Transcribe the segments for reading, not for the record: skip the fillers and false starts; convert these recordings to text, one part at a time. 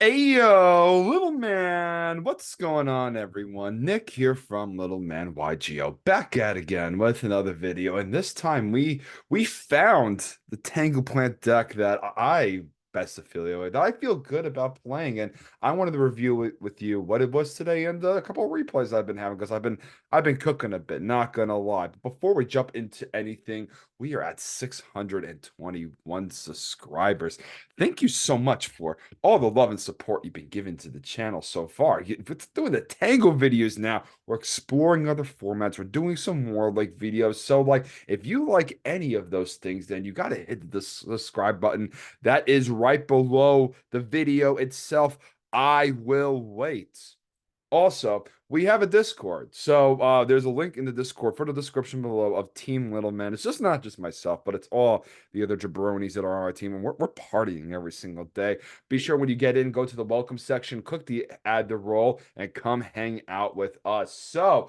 Ayo, little man, what's going on, everyone? Nick here from Little Man YGO, back at again with another video, and this time we found the Tangu Plant deck that I best affiliate with. I feel good about playing, and I wanted to review it with you what it was today and a couple of replays I've been having because I've been cooking a bit, not gonna lie. But before we jump into anything, we are at 621 subscribers. Thank you so much for all the love and support you've been giving to the channel so far. We're doing the Tango videos now. We're exploring other formats. We're doing some more like videos. So like if you like any of those things, then you got to hit the subscribe button. That is right below the video itself. I will wait. Also, we have a Discord. So there's a link in the Discord for the description below of Team Little Man. It's just not just myself, but it's all the other jabronis that are on our team. And we're partying every single day. Be sure when you get in, go to the welcome section, click the add to roll, and come hang out with us. So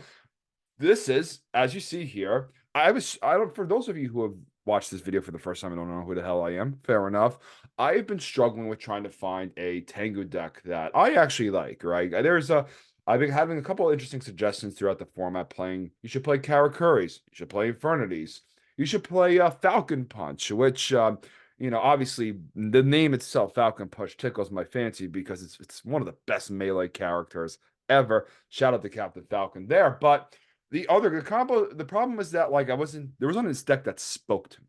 this is, as you see here, I don't, for those of you who have watched this video for the first time and don't know who the hell I am, fair enough. I've been struggling with trying to find a Tengu deck that I actually like, right? I've been having a couple of interesting suggestions throughout the format playing. You should play Karakuris. You should play Infernities. You should play Falcon Punch, which, obviously the name itself, Falcon Punch, tickles my fancy because it's one of the best melee characters ever. Shout out to Captain Falcon there. But the problem is that like there wasn't this deck that spoke to me.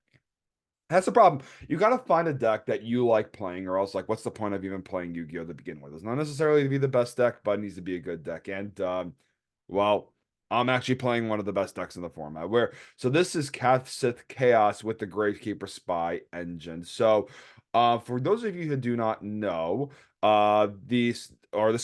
That's the problem. You got to find a deck that you like playing, or else, like, what's the point of even playing Yu-Gi-Oh to begin with? It's not necessarily to be the best deck, but it needs to be a good deck. And well, I'm actually playing one of the best decks in the format. So this is Kath Sith Chaos with the Gravekeeper Spy engine. So, for those of you who do not know, this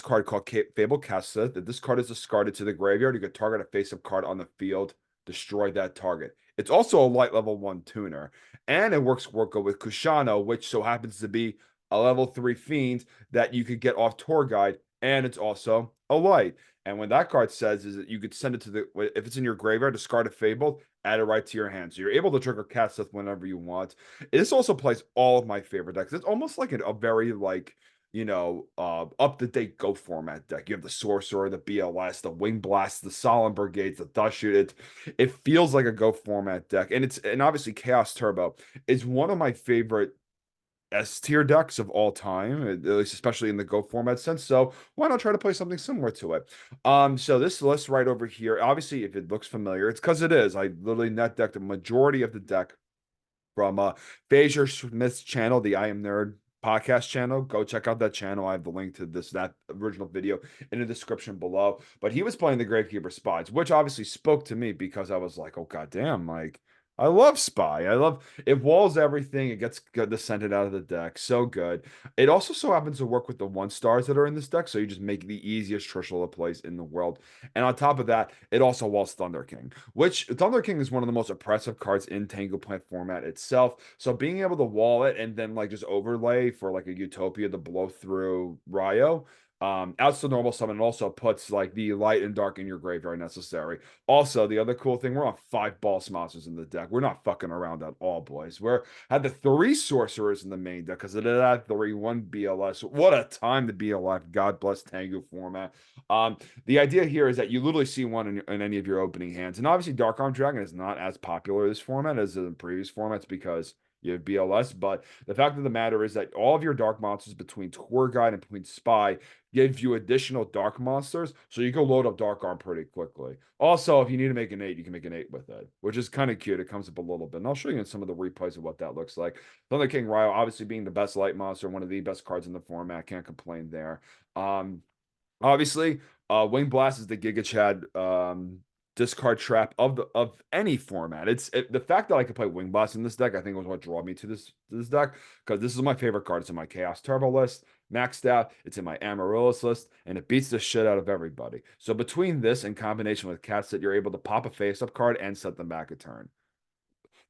card called Fable Kath Sith. This card is discarded to the graveyard. You can target a face-up card on the field, destroy that target. It's also a light level 1 tuner. And it works with Kushano, which so happens to be a level 3 fiend that you could get off Tour Guide, and it's also a light. And when that card says is that you could send it to if it's in your graveyard, discard a Fable, add it right to your hand. So you're able to trigger Cat Sith whenever you want. This also plays all of my favorite decks. It's almost like a very like up-to-date Go format deck. You have the Sorcerer, the BLS, the Wing Blast, the Solemn Brigades, the Dust Shoot. It feels like a Go format deck, and obviously Chaos Turbo is one of my favorite S tier decks of all time, at least especially in the Go format sense. So why not try to play something similar to it? So this list right over here, obviously, if it looks familiar, it's because it is. I literally net decked a majority of the deck from Phaser Smith's channel, the I Am Nerd podcast channel. Go check out that channel. I have the link to that original video in the description below. But he was playing the Gravekeeper Spies, which obviously spoke to me because I was like, oh goddamn, like I love Spy. I love it walls everything. It gets good descended out of the deck. So good. It also so happens to work with the 1 stars that are in this deck. So you just make the easiest Trishula plays in the world. And on top of that, it also walls Thunder King, which Thunder King is one of the most oppressive cards in Tango Plant format itself. So being able to wall it and then like just overlay for like a Utopia to blow through Ryo, outs the normal summon and also puts like the light and dark in your graveyard necessary. Also, the other cool thing, we're on 5 boss monsters in the deck. We're not fucking around at all, boys. We're had the 3 sorcerers in the main deck because it had 1 BLS. What a time to be alive. God bless Tango format. The idea here is that you literally see one in any of your opening hands. And obviously, Dark Arm Dragon is not as popular in this format as in previous formats because you have BLS. But the fact of the matter is that all of your dark monsters between Tour Guide and between Spy gives you additional dark monsters, so you can load up Dark Arm pretty quickly. Also, if you need to make an 8, you can make an 8 with it, which is kind of cute. It comes up a little bit. And I'll show you in some of the replays of what that looks like. Thunder King Ryo, obviously being the best light monster, one of the best cards in the format. Can't complain there. Obviously, Wing Blast is the Giga Chad discard trap of any format. The fact that I could play Wing Blast in this deck, I think was what drew me to this deck because this is my favorite card. It's in my Chaos Turbo list, maxed out. It's in my Amaryllis list, and it beats the shit out of everybody. So between this and combination with Cats, that you're able to pop a face-up card and set them back a turn.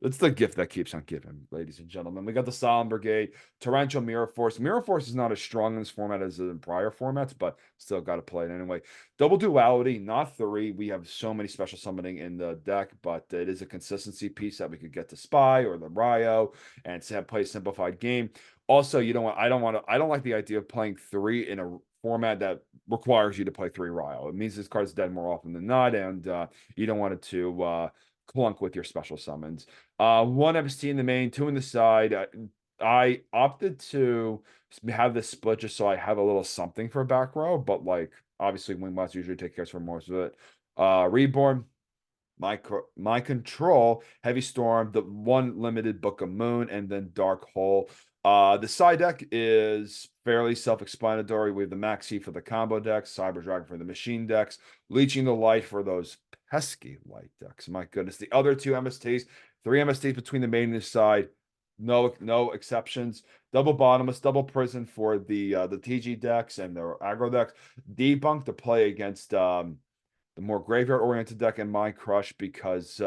It's the gift that keeps on giving, ladies and gentlemen. We got the Solemn Brigade, Torrential Mirror Force. Mirror Force is not as strong in this format as in prior formats, but still got to play it anyway. Double Duality, not 3. We have so many special summoning in the deck, but it is a consistency piece that we could get to Spy or the Ryo and play a simplified game. Also, you don't want I don't like the idea of playing three in a format that requires you to play three Ryle. It means this card's dead more often than not, and you don't want it to clunk with your special summons. One MST in the main, two in the side. I opted to have this split just so I have a little something for back row, but like obviously Wingbots usually take care for most of it. Reborn, my control, Heavy Storm, the one limited Book of Moon, and then Dark Hole. The side deck is fairly self-explanatory. We have the Maxi for the combo decks, Cyber Dragon for the machine decks, Leeching the Light for those pesky light decks. My goodness. The other two MSTs, three MSTs between the main and the side. No exceptions. Double bottomless, double prison for the TG decks and the aggro decks. Debunk to play against the more graveyard oriented deck in my crush because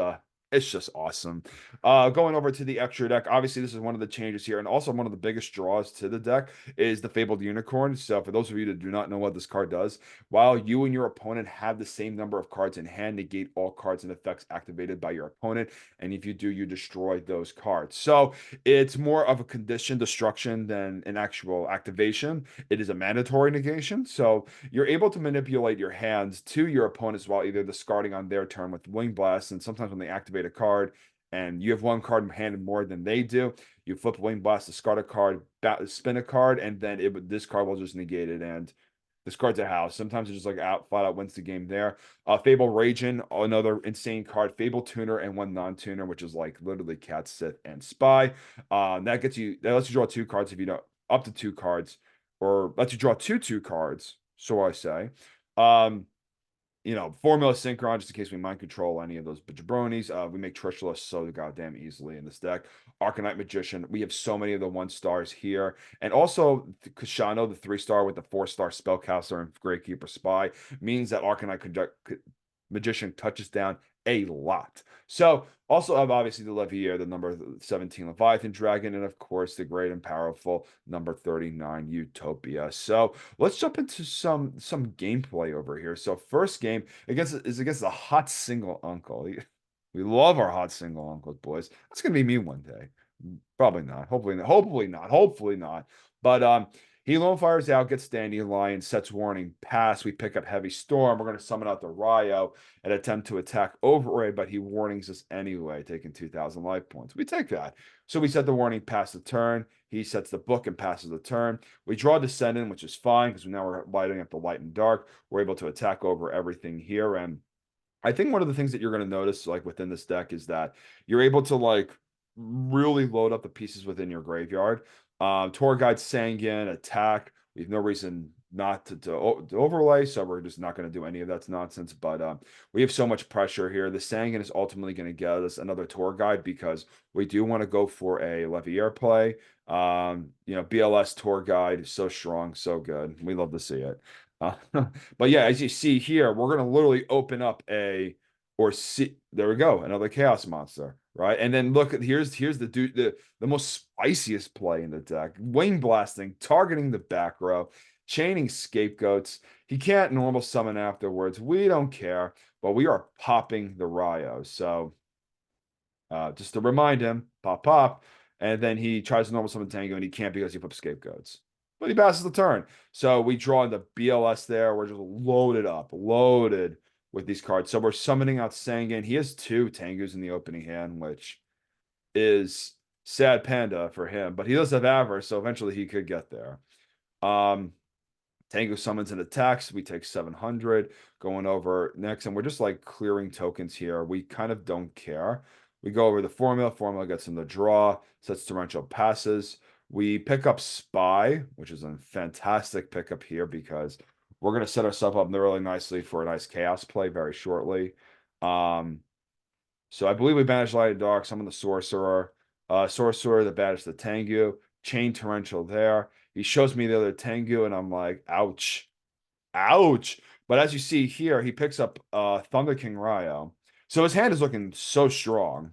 it's just awesome. Going over to the extra deck, obviously this is one of the changes here, and also one of the biggest draws to the deck is the Fabled Unicorn. So for those of you that do not know what this card does, while you and your opponent have the same number of cards in hand, negate all cards and effects activated by your opponent, and if you do, you destroy those cards. So it's more of a condition destruction than an actual activation. It is a mandatory negation, so you're able to manipulate your hands to your opponents while either discarding on their turn with Wing Blast, and sometimes when they activate a card and you have one card handed more than they do, you flip Wing Blast, discard a card, spin a card, and then this card will just negate it and discards a house. Sometimes it just like out flat out wins the game there. Fable Raging, another insane card. Fable Tuner and one non-tuner, which is like literally Cat, Sith, and Spy. That lets you draw two cards if you don't up to two cards, or lets you draw two cards, so I say. Um, Formula Synchron, just in case we mind control any of those jabronis. We make Trishula so goddamn easily in this deck. Arcanite Magician. We have so many of the 1 stars here. And also, Kashano, the 3-star with the 4-star Spellcaster and Gravekeeper Spy, means that Arcanite Magician touches down a lot. So, also have obviously the Levier, the number 17 Leviathan Dragon, and of course the great and powerful number 39 Utopia. So let's jump into some gameplay over here. So first game is against the hot single uncle. We love our hot single uncles, boys. That's gonna be me one day. Probably not. Hopefully not. Hopefully not. Hopefully not. But he lone fires out, gets Dandelion, sets warning, pass. We pick up Heavy Storm. We're going to summon out the Ryo and attempt to attack Overraid, but he warnings us anyway, taking 2,000 life points. We take that. So we set the warning, pass the turn. He sets the book and passes the turn. We draw Descendant, which is fine because now we're lighting up the light and dark. We're able to attack over everything here. And I think one of the things that you're going to notice, like within this deck, is that you're able to like really load up the pieces within your graveyard. Tour Guide, Sanguine, Attack. We have no reason not to overlay, so we're just not going to do any of that nonsense. But we have so much pressure here. The Sanguine is ultimately going to get us another Guide because we do want to go for a Levier play. BLS Tour Guide is so strong, so good. We love to see it. Uh, but yeah, as you see here, we're going to literally open up or see, there we go, another Chaos Monster, right? And then look, here's the most spiciest play in the deck. Wing Blasting, targeting the back row, chaining Scapegoats. He can't normal summon afterwards. We don't care, but we are popping the Ryo. So just to remind him, pop. And then he tries to normal summon Tango and he can't because he flips Scapegoats. But he passes the turn. So we draw into BLS there. We're just loaded with these cards. So we're summoning out Sanguine. He has 2 Tangus in the opening hand, which is sad panda for him. But he does have Avarice, so eventually he could get there. Tango summons and attacks. We take 700 going over next. And we're just like clearing tokens here. We kind of don't care. We go over the formula. Formula gets in the draw. Sets torrential passes. We pick up Spy, which is a fantastic pickup here because we're going to set ourselves up really nicely for a nice chaos play very shortly. So I believe we banished Light and Dark, summon the Sorcerer. Sorcerer that banished the Tengu. Chain Torrential there. He shows me the other Tengu, and I'm like, ouch. Ouch. But as you see here, he picks up Thunder King Ryo. So his hand is looking so strong.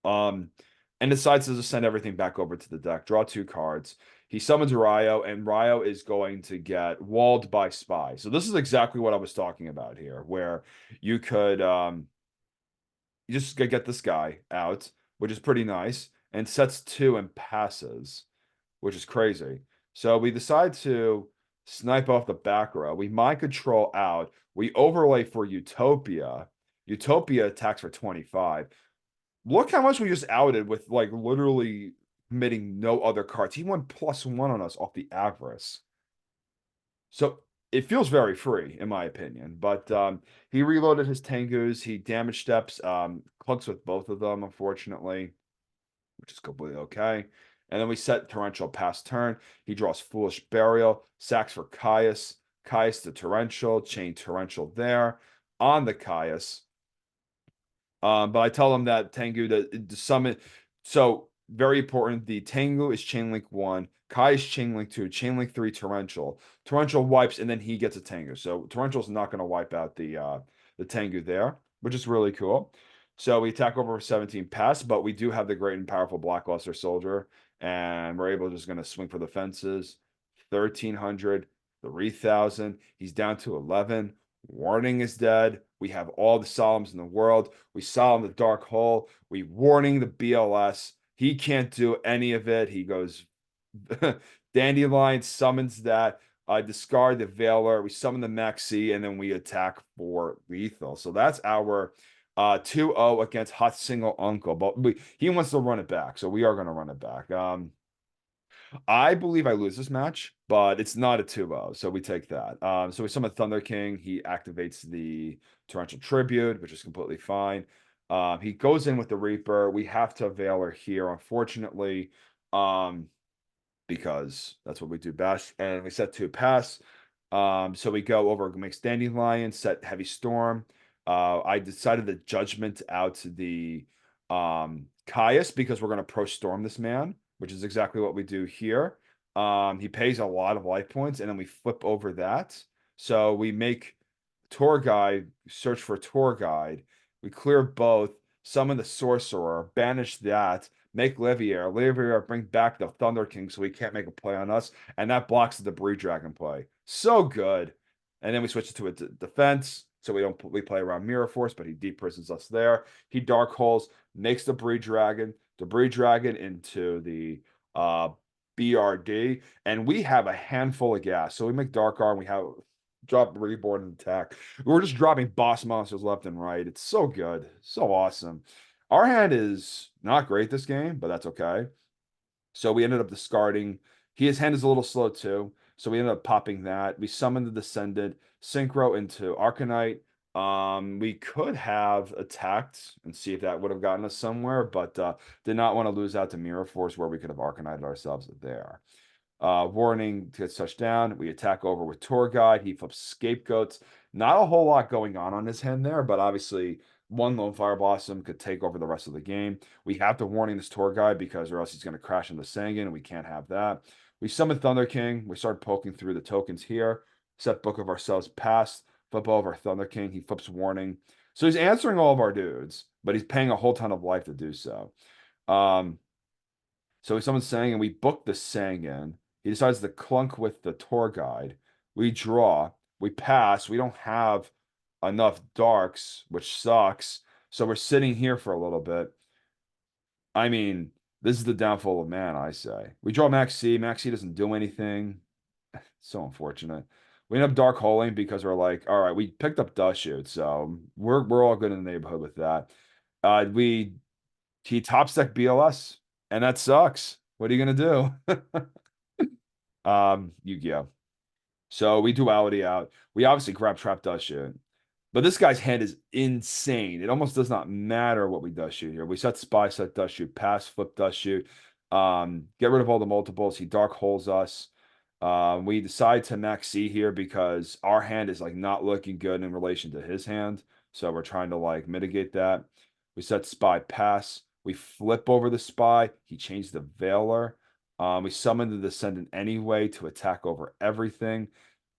And decides to just send everything back over to the deck. Draw 2 cards. He summons Ryo, and Ryo is going to get walled by Spy. So this is exactly what I was talking about here, where you could you just get this guy out, which is pretty nice, and sets 2 and passes. which is crazy. So we decide to snipe off the back row. We mind control out. We overlay for Utopia. Utopia attacks for 25. Look how much we just outed with like literally committing no other cards. He went +1 on us off the Avarice. So it feels very free, in my opinion. But he reloaded his Tengus. He damage steps, clunks with both of them, unfortunately, which is completely okay. And then we set Torrential past turn. He draws Foolish Burial, sacks for Caius. Caius to Torrential, chain Torrential there on the Caius. But I tell them that Tengu to summon. So very important. The Tengu is chain link 1. Kai is chain link 2. Chain link 3. Torrential. Torrential wipes, and then he gets a Tengu. So Torrential's not going to wipe out the Tengu there, which is really cool. So we attack over 17 pass, but we do have the great and powerful Blackluster Soldier, and we're able to just going to swing for the fences. 1,300, 3,000. He's down to 11. Warning is dead. We have all the Solemns in the world. We Solemn the Dark Hole. We Warning the BLS. He can't do any of it. He goes Dandelion summons that. Discard the Veiler. We summon the Maxi, and then we attack for lethal. So that's our 2-0 against Hot Single Uncle. But he wants to run it back, so we are going to run it back. I believe I lose this match, but it's not a 2-0, so we take that. So we summon Thunder King. He activates the Torrential Tribute, which is completely fine. He goes in with the Reaper. We have to Veiler here, unfortunately, because that's what we do best. And we set 2 pass. So we go over, makes Dandelion, set Heavy Storm. I decided to Judgment out the Caius because we're going to Pro Storm this man, which is exactly what we do here. He pays a lot of life points, and then we flip over that. So we make Tour Guide, search for Tour Guide. We clear both, summon the Sorcerer, banish that, make Livier. Livier bring back the Thunder King so he can't make a play on us, and that blocks the Debris Dragon play. So good. And then we switch it to a defense, so we play around Mirror Force, but he deep prisons us there. He Dark Holes, makes the Debris Dragon into the BRD, and we have a handful of gas. So we make Dark Arm, we have drop Reborn and attack. We're just dropping boss monsters left and right. It's so good, so awesome. Our hand is not great this game, but that's okay. So we ended up discarding. His hand is a little slow too, so we ended up popping that. We summoned the Descendant, Synchro into Arcanite. We could have attacked and see if that would have gotten us somewhere, but did not want to lose out to Mirror Force where we could have Arcanited ourselves there. Warning gets touched down. We attack over with Tour Guide. He flips Scapegoats. Not a whole lot going on his hand there, but obviously one Lone Fire Blossom could take over the rest of the game. We have to warning this Tour Guide because or else he's going to crash into Sangan, and we can't have that. We summon Thunder King. We start poking through the tokens here. Set Book of Ourselves past. Flip over Thunder King. He flips Warning. So he's answering all of our dudes, but he's paying a whole ton of life to do so. So we summon Sangan. We book the Sangan. He decides to clunk with the Tour Guide. We draw. We pass. We don't have enough darks, which sucks. So we're sitting here for a little bit. I mean, this is the downfall of man, I say. We draw Max C. Max C doesn't do anything. So unfortunate. We end up dark holing because we're like, all right, we picked up Dust Shoot, so we're all good in the neighborhood with that. He top deck BLS, and that sucks. What are you gonna do? Yu-Gi-Oh. So we duality out. We obviously grab trap Dust Shoot. But this guy's hand is insane. It almost does not matter what we Dust Shoot here. We set Spy, set Dust Shoot, pass, flip Dust Shoot. Get rid of all the multiples. He dark holes us. We decide to max C here because our hand is like not looking good in relation to his hand. So we're trying to like mitigate that. We set Spy pass. We flip over the Spy. He changed the Veiler. We summon the Descendant anyway to attack over everything.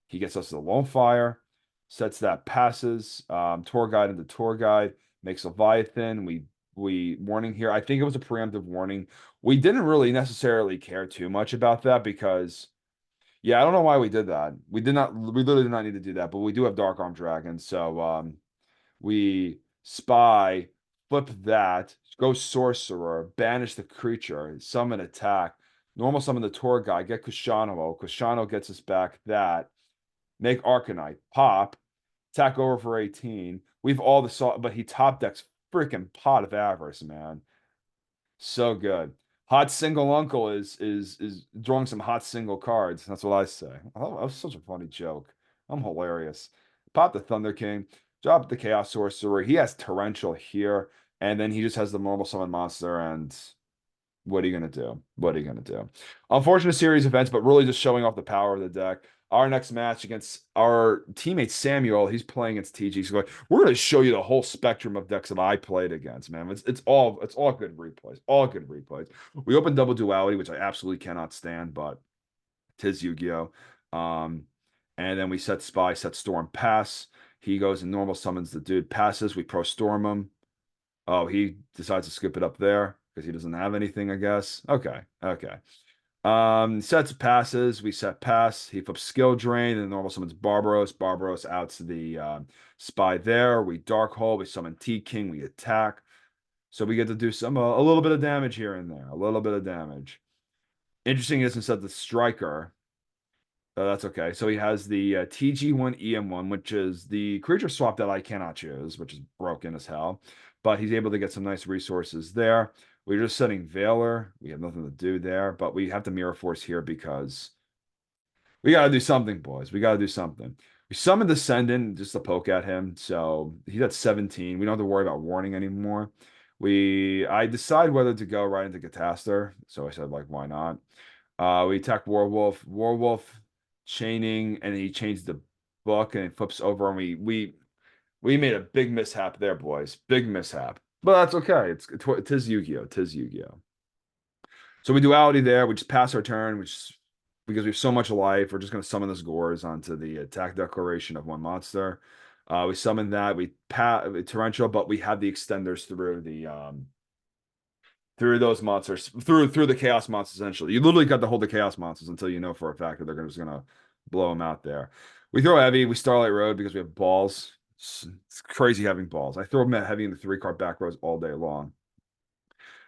He gets us the Lone Fire, sets that passes. Tour Guide into Tour Guide, makes Leviathan. We warning here. I think it was a preemptive warning. We didn't really necessarily care too much about that because, yeah, I don't know why we did that. We literally did not need to do that, but we do have Dark Arm Dragon. So we spy, flip that, go Sorcerer, banish the creature, summon attack. Normal summon the tour guy, get Kushano. Kushano gets us back that. Make Arcanite. Pop. Attack over for 18. We've all the salt, but he top decks freaking Pot of Avarice, man. So good. Hot single uncle is drawing some hot single cards. That's what I say. Oh, that was such a funny joke. I'm hilarious. Pop the Thunder King, drop the Chaos Sorcerer. He has Torrential here, and then he just has the normal summon monster. And what are you gonna do? What are you gonna do? Unfortunate series of events, but really just showing off the power of the deck. Our next match against our teammate Samuel, he's playing against TG. So like, we're gonna show you the whole spectrum of decks that I played against, man. It's all good replays, all good replays. We opened double duality, which I absolutely cannot stand, but tis Yu-Gi-Oh. Um, and then we set Spy, set Storm, pass. He goes and normal summons the dude, passes. We pro storm him. Oh, he decides to skip it up there because he doesn't have anything, I guess. Okay, okay. Sets passes. We set pass. He flips skill drain, and normal summons Barbaros. Barbaros out to the spy there. We dark hole. We summon T King. We attack. So we get to do some a little bit of damage here and there. A little bit of damage. Interesting is instead the striker. That's okay. So he has the TG1 EM1, which is the creature swap that I cannot choose, which is broken as hell. But he's able to get some nice resources there. We're just setting Veiler. We have nothing to do there, but we have to Mirror Force here because we got to do something, boys. We got to do something. We summon Descendant just to poke at him. So he's at 17. We don't have to worry about warning anymore. I decide whether to go right into Catastor. So I said, like, why not? We attack Warwolf. Warwolf chaining, and he changed the book and it flips over, and we made a big mishap there, boys. Big mishap. But that's okay. Tis Yu-Gi-Oh. Tis Yu-Gi-Oh. So we duality there. We just pass our turn, which because we have so much life, we're just going to summon this Gores onto the attack declaration of one monster. We summon that. We torrential, but we have the extenders through those monsters, through the chaos monsters. Essentially, you literally got to hold the chaos monsters until you know for a fact that they're just gonna blow them out there. We throw heavy. We Starlight Road because we have balls. It's crazy having balls. I throw them heavy in the 3-card back rows all day long.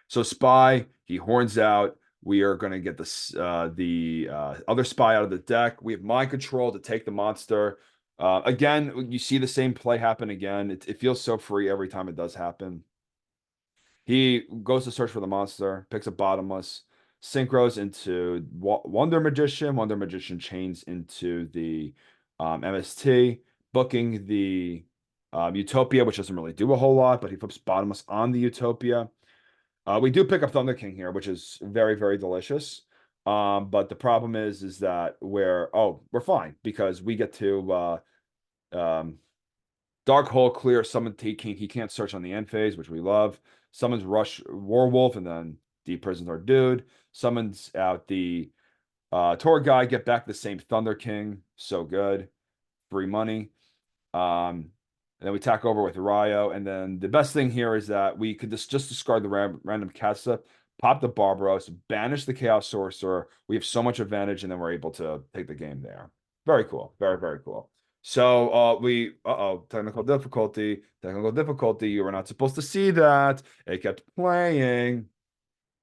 So spy, he horns out. We are going to get the other spy out of the deck. We have mind control to take the monster. Again, you see the same play happen again. It feels so free every time it does happen. He goes to search for the monster, picks up bottomless, synchros into Wonder Magician. Wonder Magician chains into the MST, booking the Utopia, which doesn't really do a whole lot, but he flips bottomless on the Utopia. We do pick up Thunder King here, which is very, very delicious. But the problem is that we're fine because we get to um, Dark Hole clear, summon T King. He can't search on the end phase, which we love. Summons Rush Warwolf, and then deprisons our dude. Summons out the tour guy, get back the same Thunder King. So good. Free money. And then we tack over with Ryo. And then the best thing here is that we could just discard the random cat stuff, pop the Barbaros, banish the Chaos Sorcerer. We have so much advantage, and then we're able to take the game there. Very cool. Very, very cool. So technical difficulty, technical difficulty. You were not supposed to see that. It kept playing.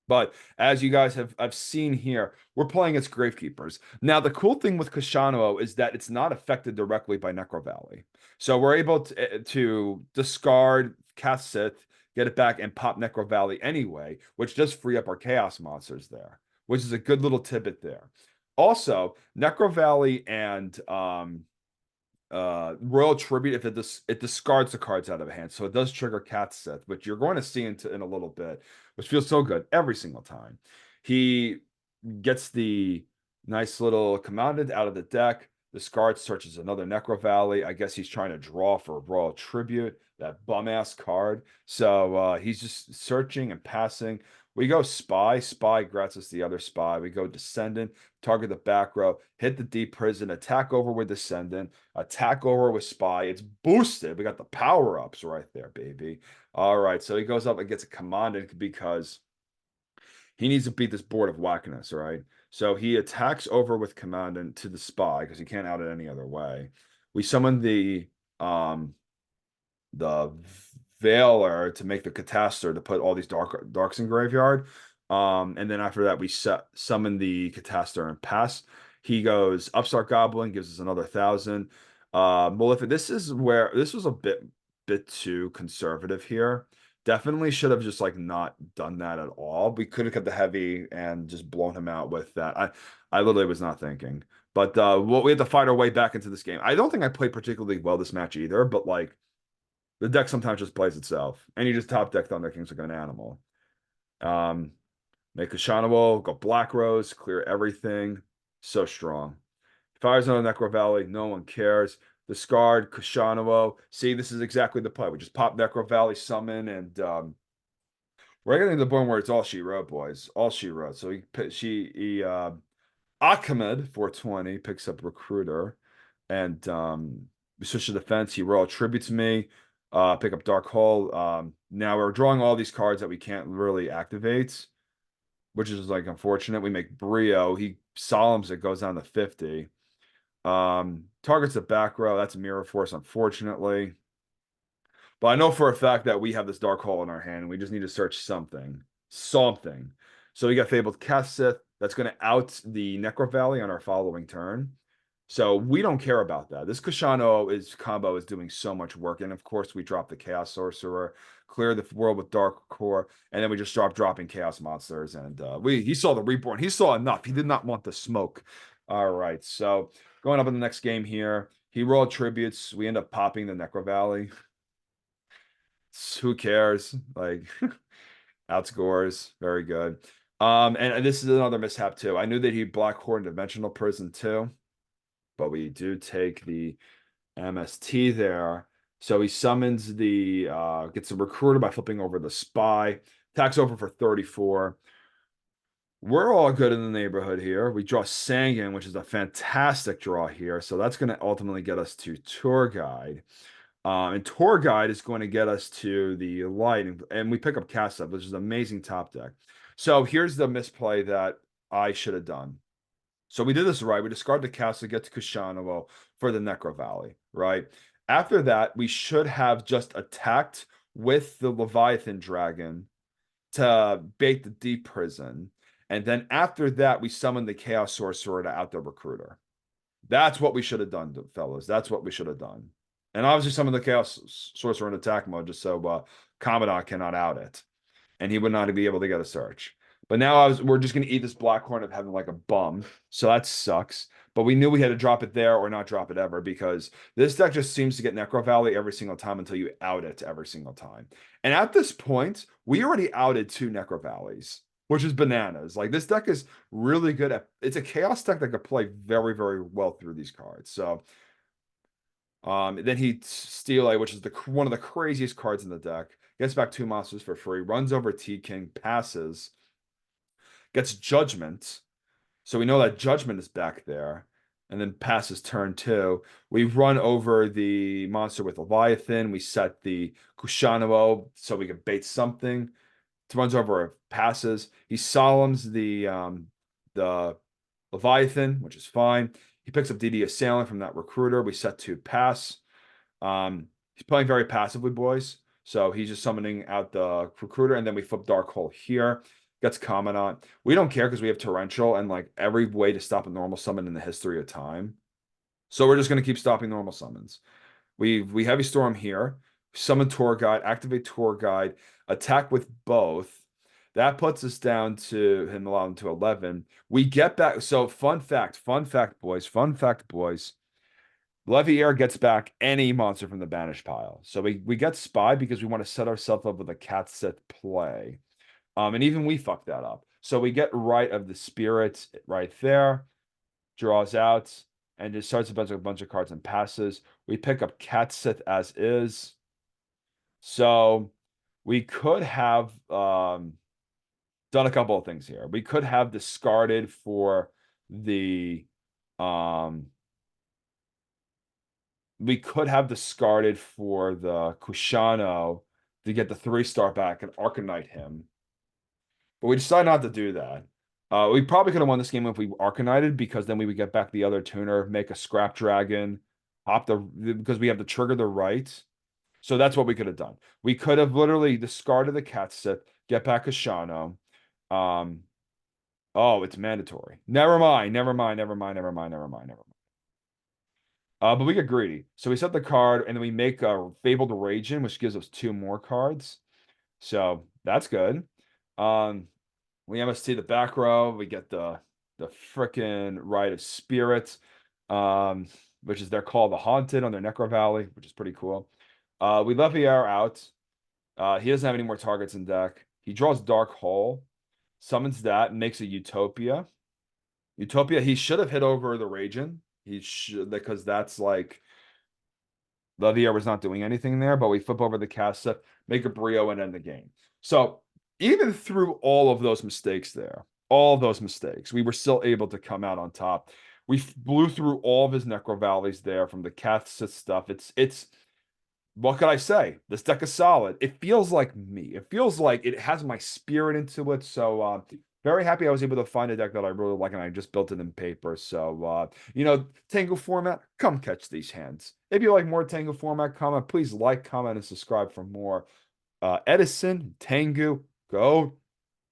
But as you guys have seen here, we're playing as Gravekeepers. Now, the cool thing with Kushano is that it's not affected directly by Necro Valley. So we're able to discard, cast Sith, get it back, and pop Necro Valley anyway, which does free up our Chaos monsters there, which is a good little tidbit there. Also, Necro Valley and Royal Tribute, if it discards the cards out of hand, so it does trigger Cat Sith, which you're going to see in a little bit, which feels so good every single time. He gets the nice little commandant out of the deck. Discards, searches another Necro Valley. I guess he's trying to draw for Royal Tribute, that bum ass card. So he's just searching and passing. We go spy. Spy grants us the other spy. We go descendant, target the back row, hit the deep prison, attack over with descendant, attack over with spy. It's boosted. We got the power ups right there, baby. All right, so he goes up and gets a commandant because he needs to beat this board of whackness, right? So he attacks over with commandant to the spy because he can't out it any other way. We summon the Veiler to make the Catastor to put all these darks in graveyard. And then after that, we summon the Catastor and pass. He goes Upstart Goblin, gives us another 1,000. Malefic, this was a bit too conservative here. Definitely should have just like not done that at all. We could have kept the heavy and just blown him out with that. I literally was not thinking. But we had to fight our way back into this game. I don't think I played particularly well this match either, but like the deck sometimes just plays itself. And you just top deck Thunder Kings like an animal. Um, Make a Shanowo, go Black Rose, clear everything. So strong. Fires on Necro Valley, no one cares. Discard Kushanowo. See, this is exactly the play. We just pop Necro Valley, summon, and we're getting to the point where it's all she wrote, boys. All she wrote. So he Ahmed 420 picks up Recruiter, and we switch to defense. He roll tribute to me. Pick up Dark Hole. Now we're drawing all these cards that we can't really activate, which is like unfortunate. We make Brio. He solemns it, goes down to 50. Targets the back row. That's a Mirror Force, unfortunately. But I know for a fact that we have this Dark Hole in our hand, and we just need to search something. Something. So we got Fabled Cassith. That's going to out the Necro Valley on our following turn. So we don't care about that. This Kushano combo is doing so much work. And of course, we drop the Chaos Sorcerer, clear the world with Dark Core, and then we just start dropping Chaos Monsters. And he saw the Reborn. He saw enough. He did not want the smoke. All right. So going up in the next game here, he rolled tributes. We end up popping the Necro Valley. Who cares? Like outscores. Very good. And this is another mishap too. I knew that he Black Horn Dimensional Prison too, but we do take the MST there. So he summons gets a recruiter by flipping over the spy, attacks over for 34. We're all good in the neighborhood here. We draw Sangan, which is a fantastic draw here. So that's going to ultimately get us to Tour Guide. And Tour Guide is going to get us to the light, and we pick up Cast Up, which is an amazing top deck. So here's the misplay that I should have done. So we did this right. We discard the castle, get to Kushanowo for the Necro Valley, right? After that, we should have just attacked with the Leviathan Dragon to bait the Deep Prison. And then after that, we summon the Chaos Sorcerer to out the Recruiter. That's what we should have done, fellas. That's what we should have done. And obviously, summon the Chaos Sorcerer in attack mode just so Commandant cannot out it. And he would not be able to get a search. But now we're just going to eat this Black Horn of Heaven like a bum. So that sucks. But we knew we had to drop it there or not drop it ever because this deck just seems to get Necro Valley every single time until you out it every single time. And at this point, we already outed 2 Necro Valleys, which is bananas. Like this deck is really good it's a chaos deck that could play very, very well through these cards. So then he Steal, which is one of the craziest cards in the deck. Gets back 2 monsters for free, runs over T-King, passes, gets Judgment. So we know that Judgment is back there. And then passes turn 2. We run over the monster with Leviathan. We set the Kushanowo so we can bait something. It runs over, passes. He solemns the Leviathan, which is fine. He picks up DD Assailant from that recruiter. We set to pass. He's playing very passively, boys. So he's just summoning out the recruiter, and then we flip Dark Hole here. Gets Commandant. We don't care because we have Torrential and like every way to stop a normal summon in the history of time. So we're just going to keep stopping normal summons. We Heavy Storm here. Summon Tour Guide, activate Tour Guide, attack with both. That puts us down to him allowing to 11. We get back. So fun fact, boys. Levier gets back any monster from the banished pile. So we get Spy because we want to set ourselves up with a cat set play. And even we fucked that up. So we get Right of the Spirit right there, draws out, and just starts a bunch of cards and passes. We pick up Cat Sith as is. So we could have done a couple of things here. We could have discarded for the Kushano to get the 3-star back and Arcanite him. But we decided not to do that. We probably could have won this game if we Arcanited because then we would get back the other tuner, make a Scrap Dragon, because we have to trigger the right. So that's what we could have done. We could have literally discarded the Cat Sith, get back Ashano, Um, oh, it's mandatory. Never mind, never mind, never mind, never mind, never mind, never mind. But we get greedy. So we set the card and then we make a Fabled Raging, which gives us two more cards. So that's good. Um, we MST the back row. We get the frickin' Rite of Spirits, um, which is they're called the Haunted on their Necro Valley, which is pretty cool. We Leviair out. He doesn't have any more targets in deck. He draws Dark Hole, summons that, makes a Utopia. Utopia, he should have hit over the Raging. He should, because that's like Levier was not doing anything there, but we flip over the Casta, make a Brio, and end the game. So even through all of those mistakes there, all of those mistakes, we were still able to come out on top. We blew through all of his Necro Valleys there from the Casta stuff. It's what could I say? This deck is solid. It feels like me. It feels like it has my spirit into it. So very happy I was able to find a deck that I really like, and I just built it in paper. So Tengu format, come catch these hands. If you like more Tengu format, comment. Please like, comment, and subscribe for more. Edison, Tengu, Go,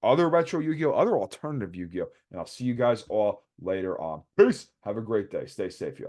other retro Yu-Gi-Oh, other alternative Yu-Gi-Oh, and I'll see you guys all later on. Peace. Have a great day. Stay safe, y'all.